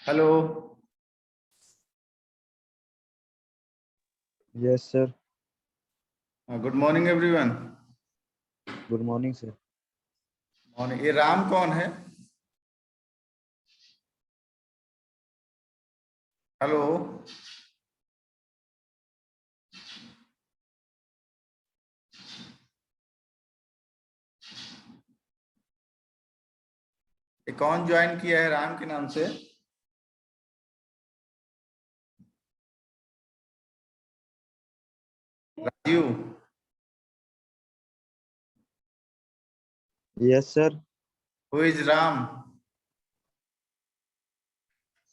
Hello. Yes, sir. Good morning everyone. Good morning, sir. Morning. ये राम कौन है? Hello. ये कौन ज्वाइन किया है राम के नाम से? Raju. Yes, sir. Who is Ram?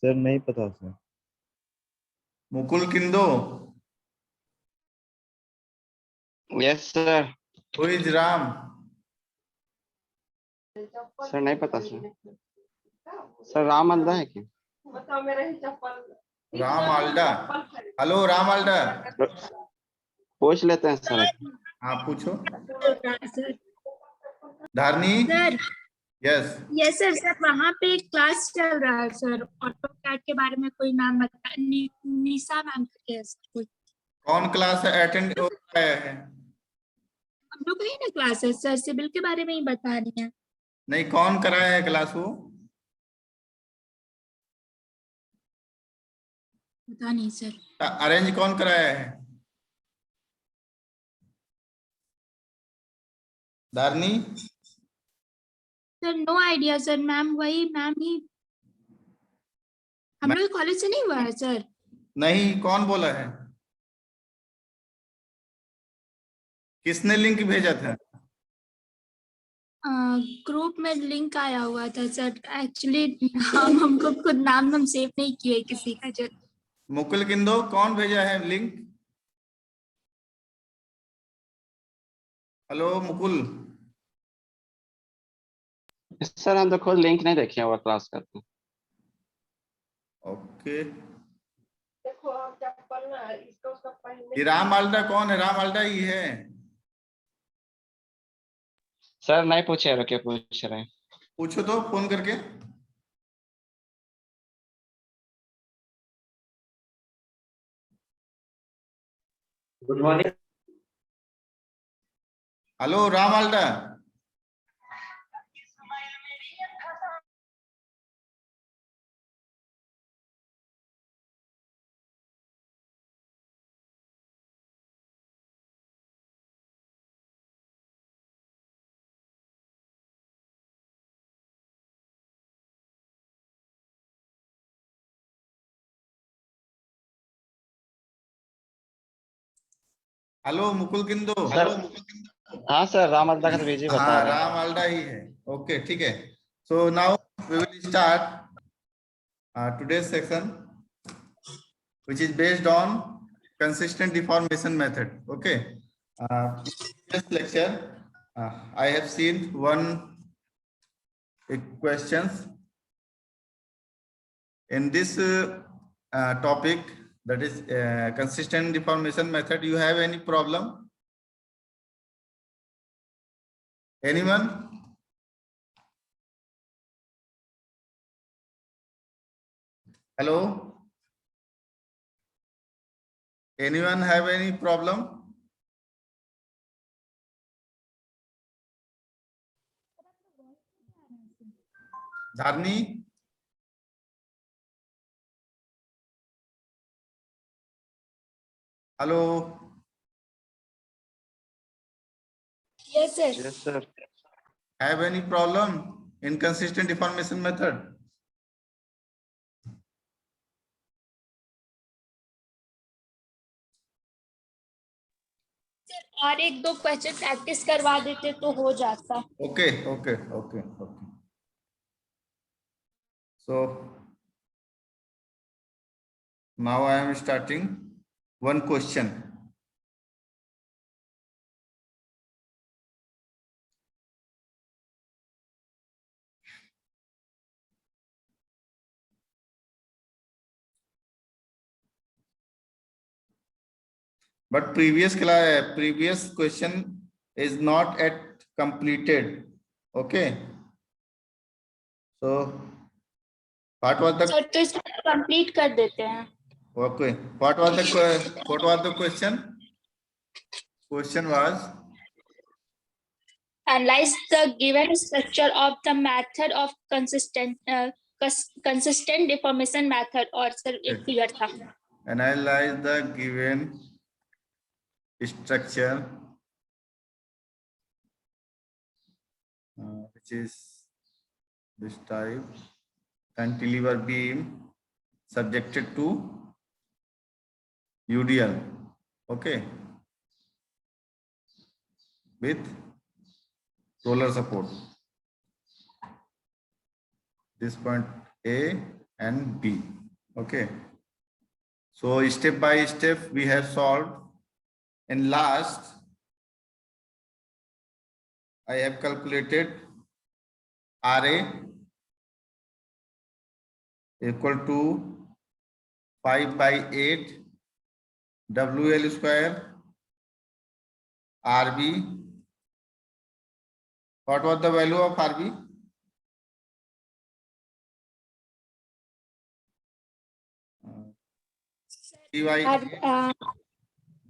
Sir नहीं पता sir. Mukul Kindo. Yes sir. Who is Ram? Sir नहीं पता सर। सर राम आल्डा है क्या? राम आल्डा। हेलो राम आल्डा। पूछ लेते हैं सर। हाँ पूछो। Sir Dharni. Sir yes. Yes sir sir वहाँ पे एक क्लास चल रहा है सर, ऑटोकैड के बारे में कोई नाम बता, निशा नाम करके है सर कोई। कौन क्लास अटेंड आया है? हम लोग ही ना क्लास है सर, सिविल के बारे में ही बता रही हैं। नहीं, कौन कराया है क्लास वो? पता नहीं सर। अरेंज कौन कराया है? Dharani. Sir no idea sir, ma'am वही मैम ही, हम लोग कॉलेज से नहीं हुआ है सर। नहीं, कौन बोला है? किसने लिंक भेजा था? ग्रुप में लिंक आया हुआ था सर, एक्चुअली हमको खुद नाम हम सेव नहीं किए किसी का जो। मुकुल किंदो, कौन भेजा है लिंक? हेलो मुकुल। सर हम तो खुद लिंक नहीं देखे हुआ क्लास करते। ओके। ये राम आल्डा कौन है? राम आल्डा ही है। सर नहीं पूछे रहे, क्या पूछ रहे हैं? पूछो तो फोन करके। Good morning. Hello Ram Alda. Hello Mukul Kindo. Sir हाँ सर, राम आल्डा का तो बीजी बता हाँ रहे हैं। राम आल्डा ही है। ओके ठीक है। So now we will start today's section which is based on consistent deformation method. Okay. This lecture I have seen one questions in this topic, that is consistent deformation method. You have any problem? Anyone? Hello? Anyone have any problem? Dharni? Hello? Yes sir. Yes sir. Have any problem in consistent deformation method? और एक दो question practice करवा देते तो हो जाता। Okay, okay, okay, okay. So now I am starting one question. But previous question is not yet completed. Okay. So What was the sir तो इसको कंप्लीट कर देते हैं. okay? What was the question? Question was Analyze the given structure of the method of consistent deformation method. और sir एक figure था. analyze the given structure, which is this type, cantilever beam subjected to UDL, okay, with roller support. This point A and B, okay. So step by step we have solved. And last, I have calculated RA equal to 5/8 WL square RB. What was the value of RB?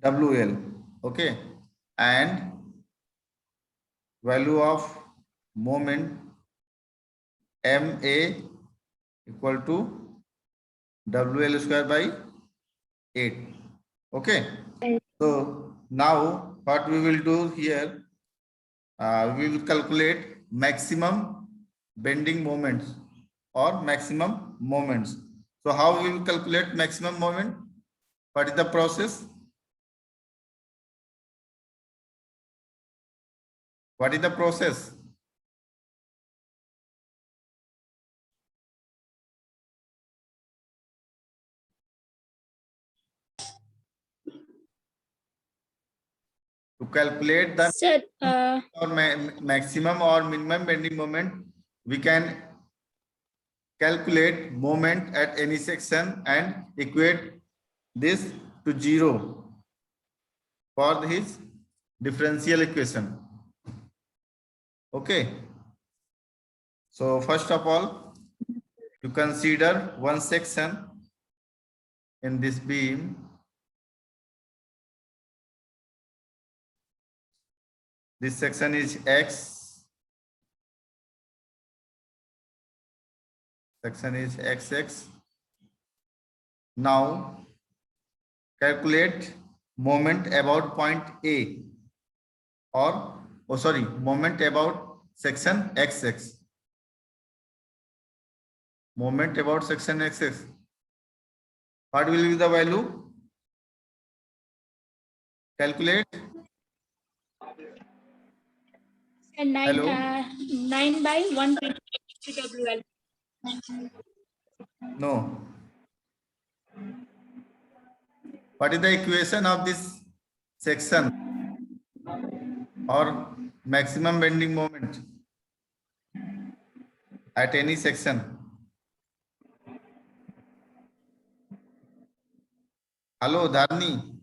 WL, okay, and value of moment MA equal to WL square by 8, okay. So now what we will do here, we will calculate maximum bending moments or maximum moments. So how we will calculate maximum moment? What is the process? What is the process? To calculate the sir or maximum or minimum bending moment, we can calculate moment at any section and equate this to 0 for his differential equation. Okay. So first of all, you consider one section in this beam. This section is X. Section is XX. Now calculate moment about point A, or moment about section XX. Moment about section XX. What will be the value? Calculate. 9/120 WL. No. What is the equation of this section or maximum bending moment at any section? Hello, Dharni.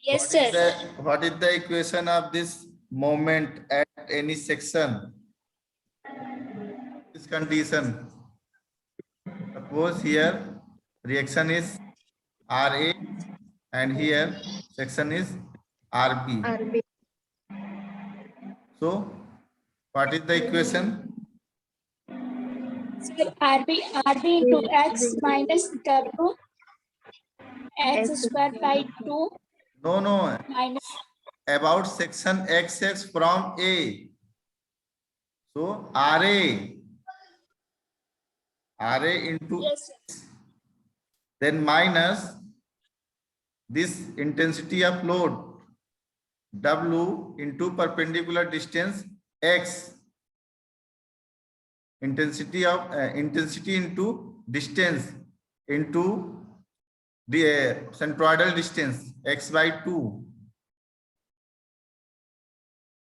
Yes sir. What is the equation of this moment at any section? This condition. Suppose here reaction is RA and here section is RB. So what is the equation? Sir, RB into X minus W X square by 2 No. minus. About section XX from A. So RA into Yes sir. then minus this intensity of load W into perpendicular distance X. Intensity into distance into the centroidal distance X by 2.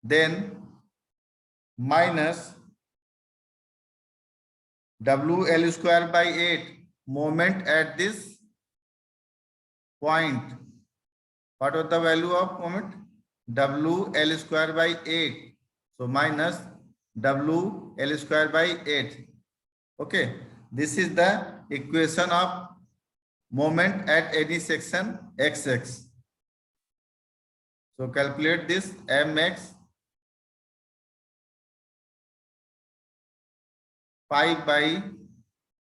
Then minus WL square by 8 moment at this point. What was the value of moment? WL square by 8. So minus W L square by 8. Okay, this is the equation of moment at any section XX. So calculate this mx 5 by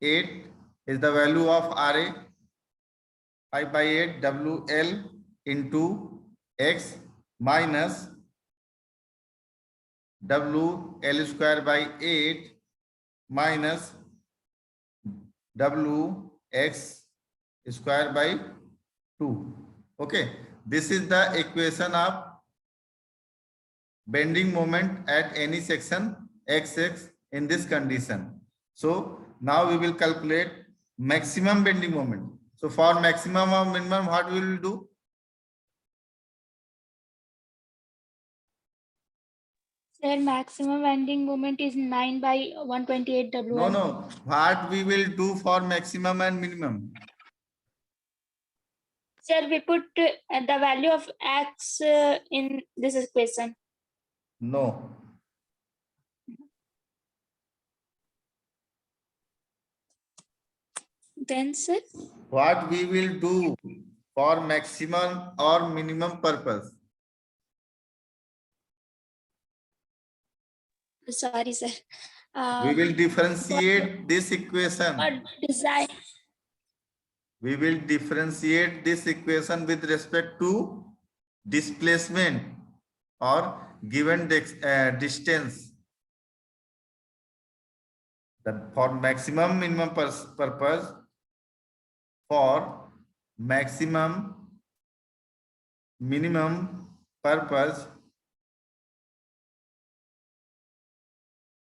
8 is the value of RA. 5 by 8 WL into X minus WL square by 8 minus WX square by 2. Okay, this is the equation of bending moment at any section XX in this condition. So now we will calculate maximum bending moment. So for maximum or minimum, what we will do? Sir, maximum bending moment is 9 by 128 WL. No. What we will do for maximum and minimum? Sir, we put the value of X in this equation. No. Then, sir, What we will do for maximum or minimum purpose? sorry, sir. We will differentiate this equation. Or design. We will differentiate this equation with respect to displacement or given distance. That for maximum minimum purpose, for maximum minimum purpose,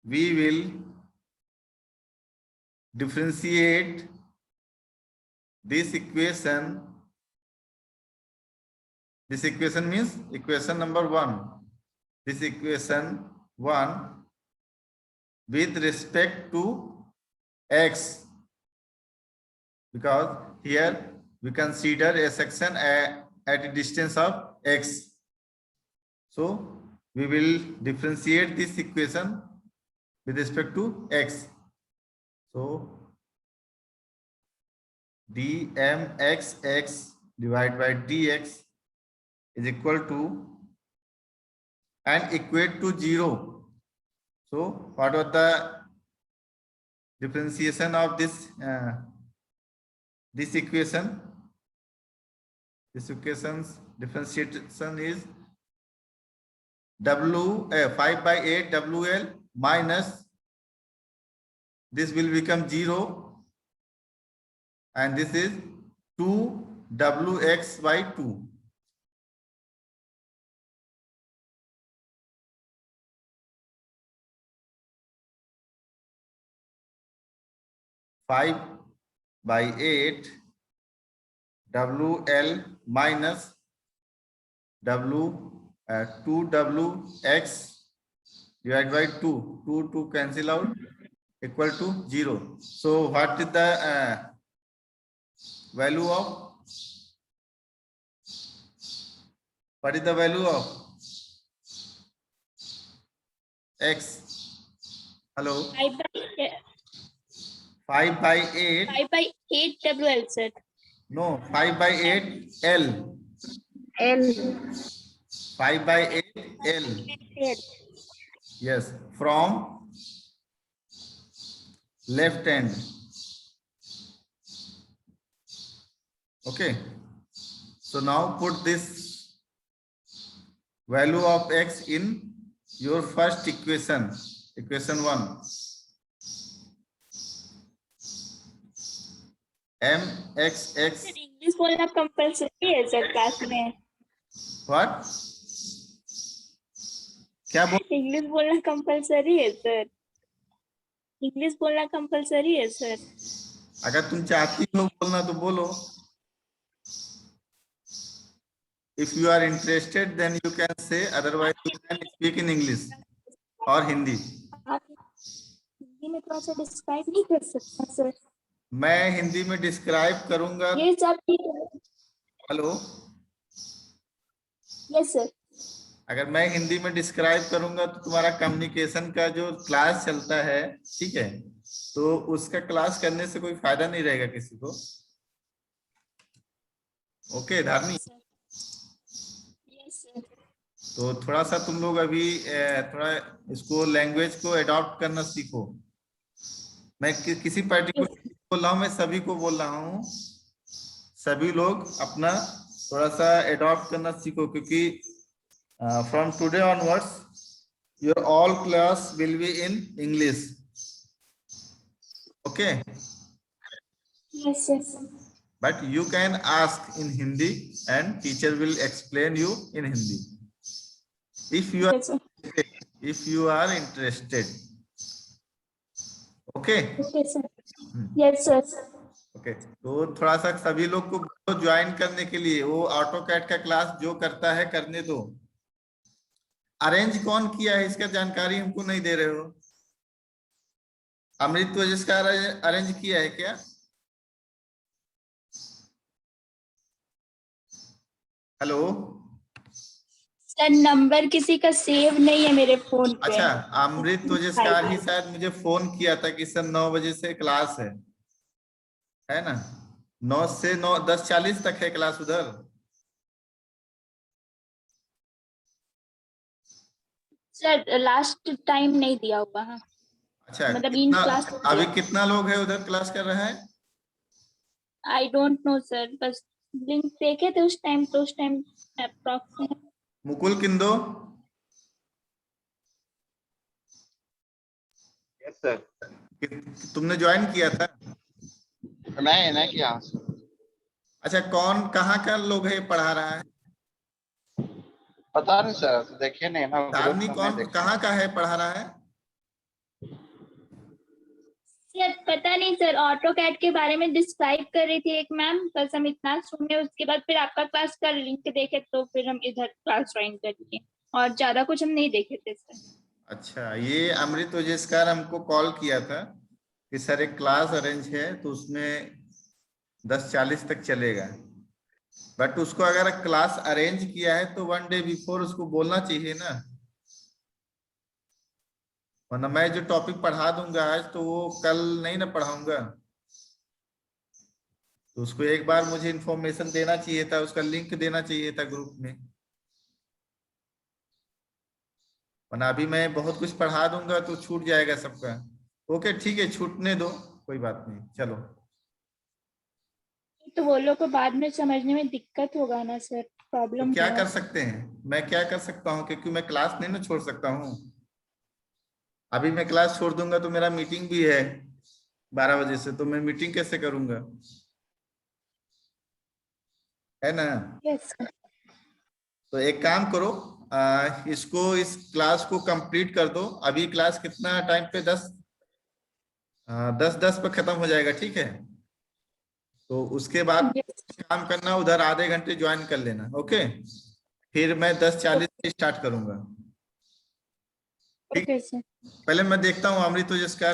we will differentiate this equation. This equation means equation number 1. This equation 1 with respect to X, because here we consider a section at a distance of X. So we will differentiate this equation with respect to X. So dmxx divided by dx is equal to and equate to 0. So what was the differentiation of this equation? This equation's differentiation is 5 by 8 WL minus this will become 0, and this is 2 WX by 2. Five by 8 WL minus 2 WX divided by 2. 2 cancel out, equal to 0. So what is the value of? What is the value of X? Hello. 5 by 8. 5 by 8 WL, sir. No, 5 by 8 L. L. 5 by 8 L. Yes, from left hand. Okay. So now put this value of X in your first equation, equation 1. mxx. English बोलना compulsory है sir class में. What? क्या बोल? English बोलना compulsory है sir. English बोलना compulsory है sir. अगर तुम चाहती हो बोलना तो बोलो. If you are interested, then you can say. Otherwise, you can speak in English or Hindi. आप हिंदी में थोड़ा सा डिस्क्राइब नहीं कर सकते सर? मैं हिंदी में डिस्क्राइब करूंगा. ये सब. हेलो. Yes sir. अगर मैं हिंदी में डिस्क्राइब करूंगा तो तुम्हारा कम्युनिकेशन का जो क्लास चलता है, ठीक है, तो उसका क्लास करने से कोई फायदा नहीं रहेगा किसी को। Okay Dharmi, yes sir. तो थोड़ा सा तुम लोग अभी थोड़ा इसको लैंग्वेज को अडॉप्ट करना सीखो। मैं किसी पर्टिकुलर बोल रहा हूँ, मैं सभी को बोल रहा हूँ, सभी लोग अपना थोड़ा सा अडॉप्ट करना सीखो, क्योंकि from today onwards your all class will be in English. Okay, yes yes but you can ask in Hindi and teacher will explain you in Hindi if you are yes sir. if you are interested. Okay. Okay sir. Yes sir. Okay, तो थोड़ा सा सभी लोग को join करने के लिए वो ऑटो कैड का क्लास जो करता है करने दो। अरेंज कौन किया है इसका जानकारी हमको नहीं दे रहे हो। अमृत तो जिसका अरेंज किया है क्या? हेलो, सर नंबर किसी का सेव नहीं है मेरे फोन पे। अच्छा, अमृत तो जिसका ही शायद मुझे फोन किया था कि सर 9 बजे से क्लास है ना? 9 से 9 10:40 तक है क्लास उधर। सर लास्ट टाइम नहीं दिया हुआ है, अच्छा, मतलब इन कितना क्लास अभी कितना लोग है उधर क्लास कर रहा है? आई डोंट नो सर, बस लिंक देखे थे उस टाइम, तो उस time approx. Mukul Kindo, yes sir. तुमने ज्वाइन किया था? मैं किया। अच्छा, कौन कहाँ का लोग है ये पढ़ा रहा है? पता नहीं सर, तो देखिए नहीं ना ग्रुप आदमी में, मैं कौन देखा। कहाँ का है पढ़ा रहा है? सर पता नहीं सर, ऑटो कैड के बारे में डिस्क्राइब कर रही थी एक मैम, बस हम इतना सुने, उसके बाद फिर आपका क्लास का लिंक देखे तो फिर हम इधर क्लास ज्वाइन कर लिए, और ज्यादा कुछ हम नहीं देखे थे सर। अच्छा, ये अमृत ओजेस्कर हमको कॉल किया था कि सर एक क्लास अरेंज है तो उसमें 10:40 तक चलेगा, बट उसको अगर क्लास अरेंज किया है तो 1 डे बिफोर उसको बोलना चाहिए ना, वरना मैं जो टॉपिक पढ़ा दूंगा आज तो वो कल नहीं ना पढ़ाऊंगा। तो उसको एक बार मुझे इंफॉर्मेशन देना चाहिए था, उसका लिंक देना चाहिए था ग्रुप में, वरना अभी मैं बहुत कुछ पढ़ा दूंगा तो छूट जाएगा सबका। ओके ठीक है, छूटने दो, कोई बात नहीं, चलो। तो वो लोग को बाद में समझने में दिक्कत होगा ना सर, तो प्रॉब्लम क्या है। कर सकते हैं, मैं क्या कर सकता हूँ, क्योंकि मैं क्लास नहीं ना छोड़ सकता हूँ। अभी मैं क्लास छोड़ दूंगा तो मेरा मीटिंग भी है 12 बजे से, तो मैं मीटिंग कैसे करूंगा, है ना? Yes sir. तो एक काम करो, इसको इस क्लास को कंप्लीट कर दो। अभी क्लास कितना टाइम पे 10 पे खत्म हो जाएगा, ठीक है? तो उसके बाद काम करना, उधर आधे घंटे ज्वाइन कर लेना। ओके, फिर मैं 10:40 से स्टार्ट करूंगा। ठीक, ओके सर। पहले मैं देखता हूँ अमृत जिसका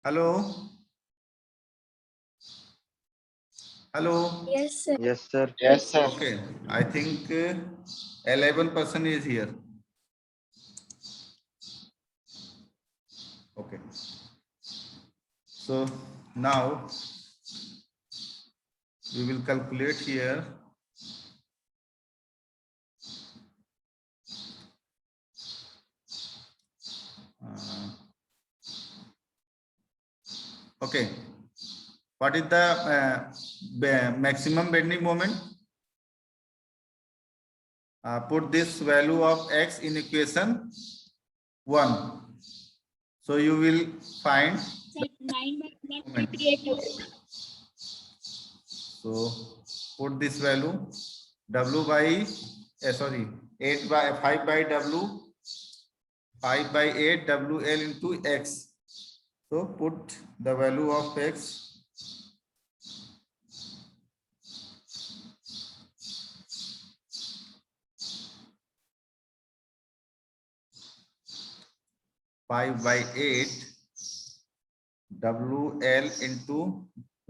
hello hello. Yes, sir. Yes, sir. Yes, sir. Okay, I think 11% is here. Okay, so now we will calculate here. Okay, what is the maximum bending moment? Put this value of x in equation 1. So you will find. Sir, 9 by Moment. 128. So put this value w by sorry 8 by 5 by w 5 by 8 wl into x. So put the value of x. Five by 8 wl into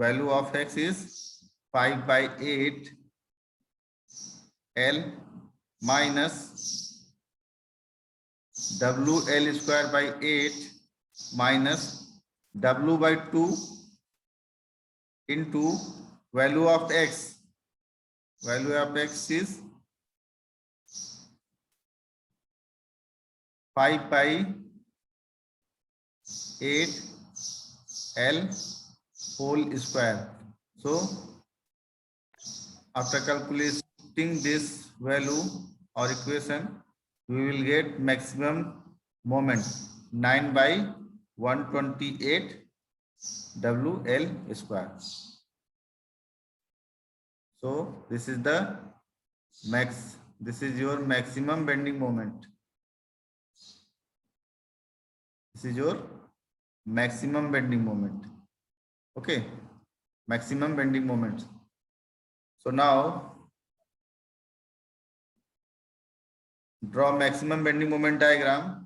value of x is 5 by 8 l minus wl square by 8 minus w by 2 into value of x. Value of x is 5 by 8 l whole square. So after calculating this value or equation, we will get maximum moment 9 by 128 wl square. So this is the max. This is your maximum bending moment. This is your maximum bending moment. Okay, maximum bending moment. So now draw maximum bending moment diagram.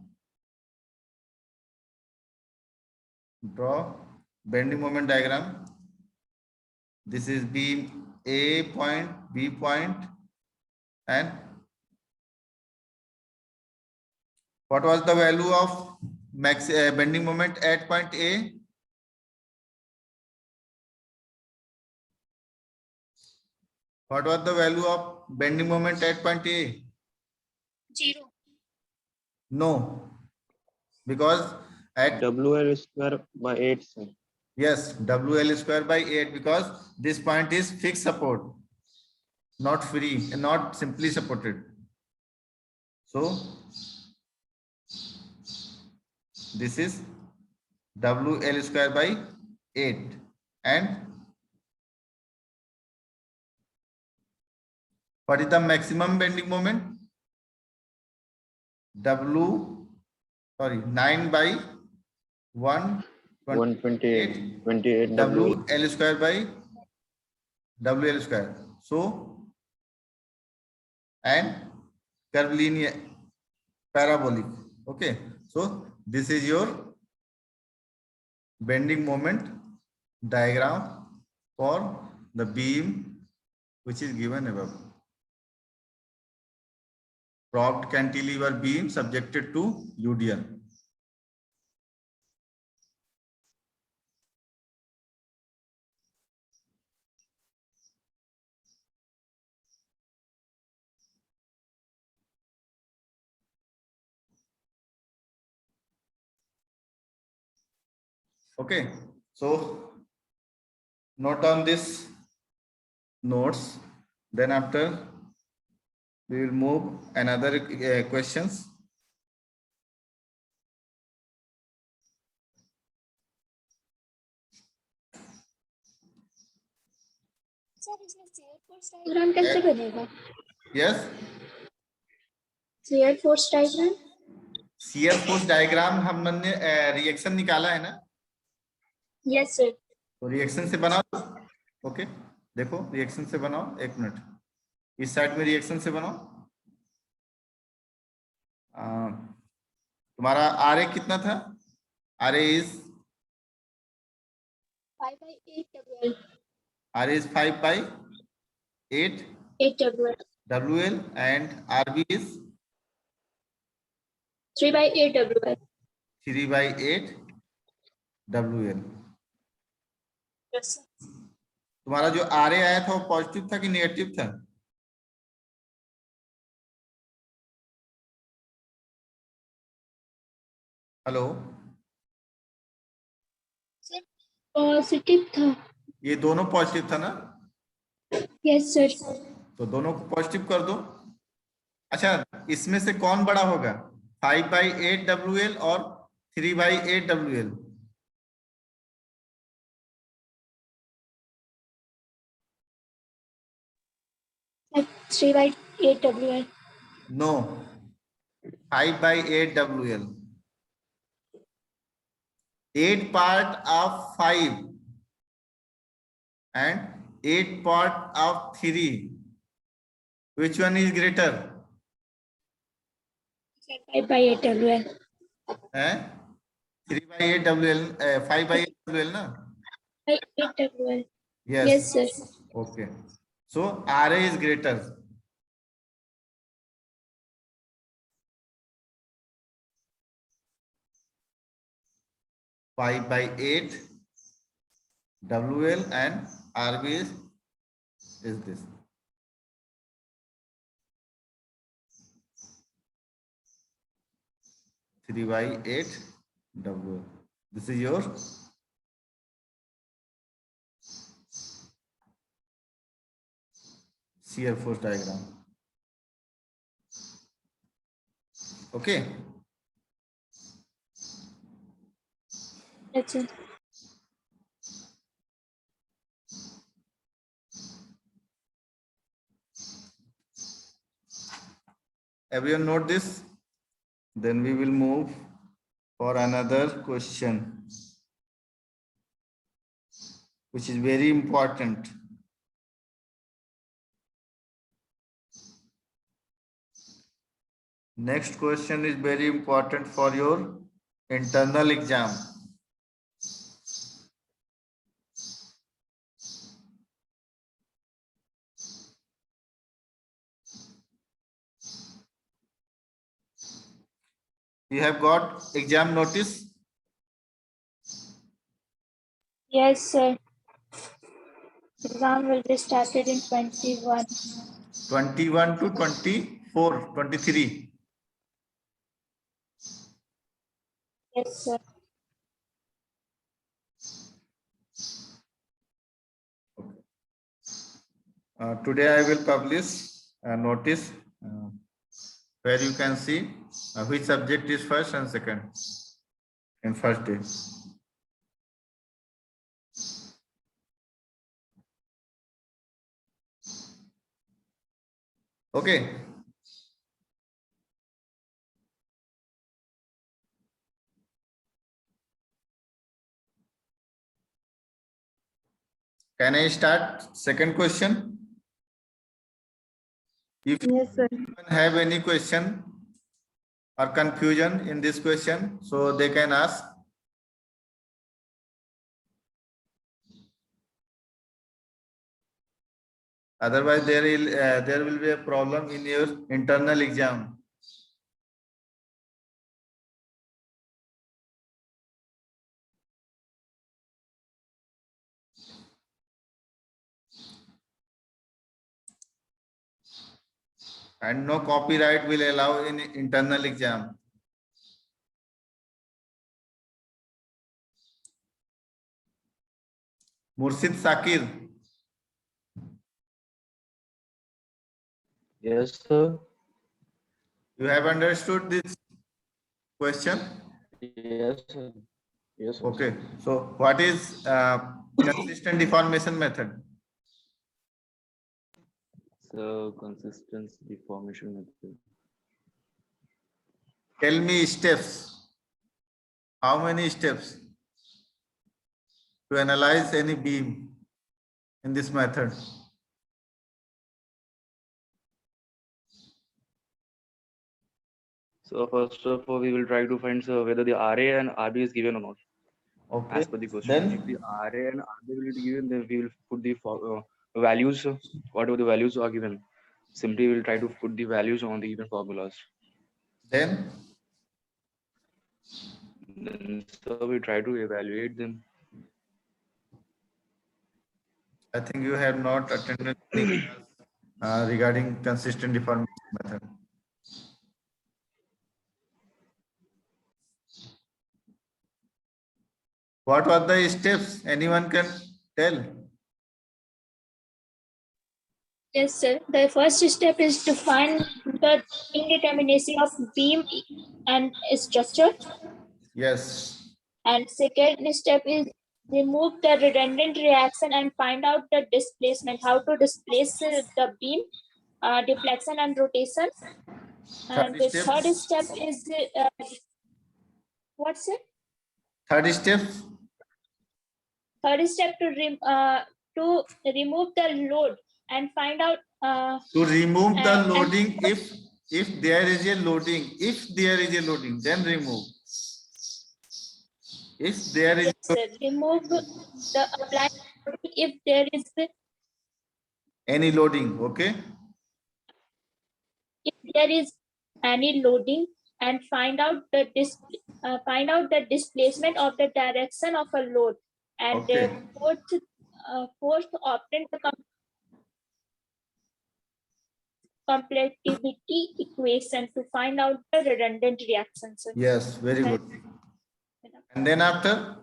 Draw bending moment diagram. This is B A point, B point, and what was the value of max bending moment at point A? What was the value of bending moment at point A? 0. No, because at WL square by 8, sir. yes, WL square by 8 because this point is fixed support, not free and not simply supported. So this is WL square by 8 and what is the maximum bending moment? 9 by 128. 28 WL square by WL square. So and curvilinear parabolic. Okay, so this is your bending moment diagram for the beam which is given above. Propped cantilever beam subjected to UDL. Okay, so note on this notes. Then after we will move another questions. Sir इसमें shear force diagram कैसे बनेगा? Yes, shear force diagram? shear force diagram हमने reaction निकाला है ना? Yes sir. तो reaction से बनाओ. ओके, देखो रिएक्शन से बनाओ. एक मिनट, इस साइड में रिएक्शन से बनाओ. तुम्हारा आर ए कितना था? R A is 5 by 8 WL. RA is 5 by 8 8 WL. WL and RB is 3 by 8 WL. 3 by 8 WL. Yes, sir. तुम्हारा जो RA आया था वो पॉजिटिव था कि नेगेटिव था? हेलो, पॉजिटिव था. ये दोनों पॉजिटिव था ना? Yes sir. तो दोनों को पॉजिटिव कर दो. अच्छा, इसमें से कौन बड़ा होगा? 5 by 8 WL और 3 by 8 WL? 3 by 8 WL. No, 5 by 8 WL. 8 part of 5 and 8 part of 3. Which one is greater? 5 by 8 WL. Eh? 3 by 8 WL, 5 by 8 WL, na? 5 by 8 WL. Yes. Yes, sir. Okay. So RA is greater. Five by 8 WL and RB is this. Three by 8 WL. This is your shear force diagram. Okay. Yes, sir. Everyone note this? Then we will move for another question, which is very important. Next question is very important for your internal exam. You have got exam notice? Yes, sir. Exam will be started in 21. 21 to 24, 23. Yes, sir. Today I will publish a notice where you can see which subject is first and second in first day. Okay. Can I start second question? If Yes, sir. you have any question or confusion in this question, so they can ask. Otherwise, there will be a problem in your internal exam. And no copyright will allow in internal exam. Murshid Sakir, Yes, sir. you have understood this question? Yes, sir. Yes, sir. Okay. So what is consistent deformation method? So consistency deformation method. Tell me steps. How many steps to analyze any beam in this method? So first of all, we will try to find whether the RA and RB is given or not. Okay. As per the question, Then if the RA and RB will be given, then we will put the values, whatever the values are given. Simply we'll try to put the values on the given formulas. then Then so we try to evaluate them. I think you have not attended any class regarding consistent deformation method. What were the steps? Anyone can tell? Yes, sir. The first step is to find the indeterminacy of beam and structure. Yes. And second step is remove the redundant reaction and find out the displacement, how to displace the beam, deflection and rotation. And the third step is what's it? Third step. Third step to remove the load and find out To remove the and- loading, if there is a loading, then remove. If there is yes, sir, remove the applied loading if there is any loading, okay? any loading, and find out the displacement of the direction of a load, and Okay. fourth obtain the completivity equation to find out the redundant reactions. sir. Yes, very good. And then after?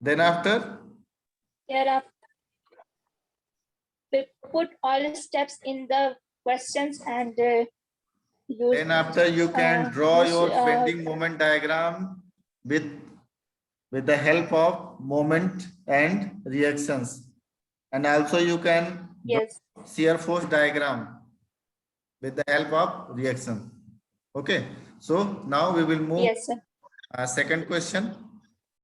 Thereafter? Thereafter, we put all steps in the questions and use. Then after you can draw use, your bending moment diagram with the help of moment and reactions. And also you can draw yes, shear force diagram with the help of reaction. Okay. So now we will move yes, sir. second question.